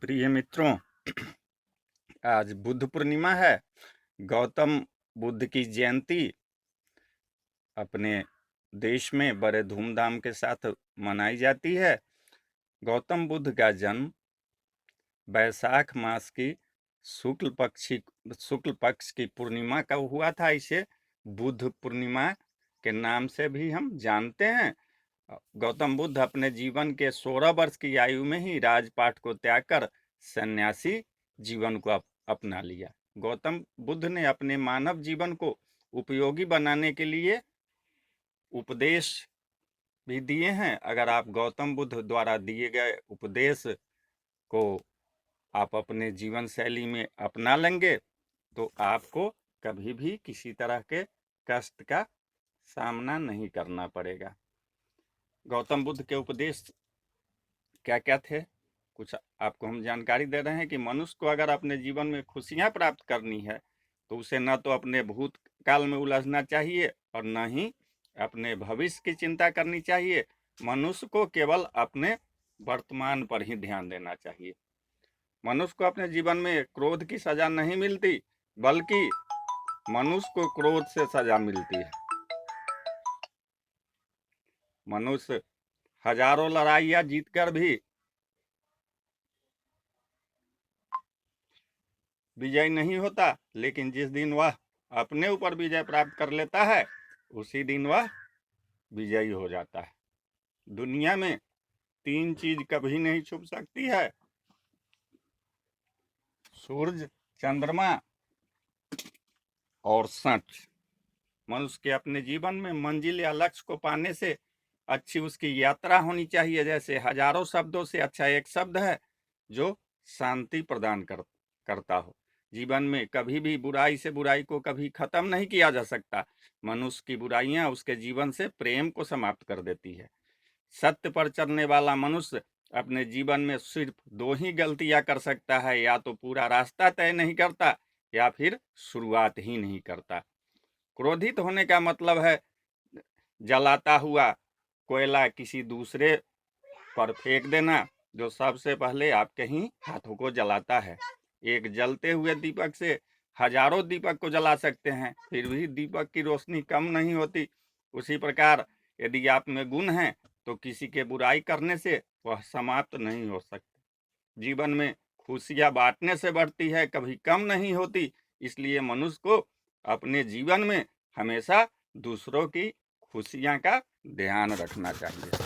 प्रिय मित्रों, आज बुद्ध पूर्णिमा है। गौतम बुद्ध की जयंती अपने देश में बड़े धूमधाम के साथ मनाई जाती है। गौतम बुद्ध का जन्म वैशाख मास की शुक्ल पक्ष की पूर्णिमा का हुआ था। इसे बुद्ध पूर्णिमा के नाम से भी हम जानते हैं। गौतम बुद्ध अपने जीवन के 16 वर्ष की आयु में ही राजपाट को त्याग कर सन्यासी जीवन को अपना लिया। गौतम बुद्ध ने अपने मानव जीवन को उपयोगी बनाने के लिए उपदेश भी दिए हैं। अगर आप गौतम बुद्ध द्वारा दिए गए उपदेश को आप अपने जीवन शैली में अपना लेंगे तो आपको कभी भी किसी तरह के कष्ट का सामना नहीं करना पड़ेगा। गौतम बुद्ध के उपदेश क्या क्या थे, कुछ आपको हम जानकारी दे रहे हैं कि मनुष्य को अगर अपने जीवन में खुशियां प्राप्त करनी है तो उसे न तो अपने भूतकाल में उलझना चाहिए और न ही अपने भविष्य की चिंता करनी चाहिए। मनुष्य को केवल अपने वर्तमान पर ही ध्यान देना चाहिए। मनुष्य को अपने जीवन में क्रोध की सजा नहीं मिलती, बल्कि मनुष्य को क्रोध से सजा मिलती है। मनुष्य हजारों लड़ाइयां जीतकर भी विजय नहीं होता, लेकिन जिस दिन वह अपने ऊपर विजय प्राप्त कर लेता है उसी दिन वह विजयी हो जाता है। दुनिया में 3 चीज कभी नहीं छुप सकती है: सूरज, चंद्रमा और सच। मनुष्य के अपने जीवन में मंजिल या लक्ष्य को पाने से अच्छी उसकी यात्रा होनी चाहिए। जैसे हजारों शब्दों से अच्छा एक शब्द है जो शांति प्रदान करता हो। जीवन में कभी भी बुराई से बुराई को कभी खत्म नहीं किया जा सकता। मनुष्य की बुराइयां उसके जीवन से प्रेम को समाप्त कर देती है। सत्य पर चलने वाला मनुष्य अपने जीवन में सिर्फ 2 ही गलतियां कर सकता है: या तो पूरा रास्ता तय नहीं करता या फिर शुरुआत ही नहीं करता। क्रोधित होने का मतलब है जलाता हुआ कोयला किसी दूसरे पर फेंक देना, जो सबसे पहले आपके ही हाथों को जलाता है। एक जलते हुए दीपक से हजारों दीपक को जला सकते हैं, फिर भी दीपक की रोशनी कम नहीं होती। उसी प्रकार यदि आप में गुण है तो किसी के बुराई करने से वह समाप्त नहीं हो सकती। जीवन में खुशियां बांटने से बढ़ती है, कभी कम नहीं होती। इसलिए मनुष्य को अपने जीवन में हमेशा दूसरों की खुशियां का ध्यान रखना चाहिए।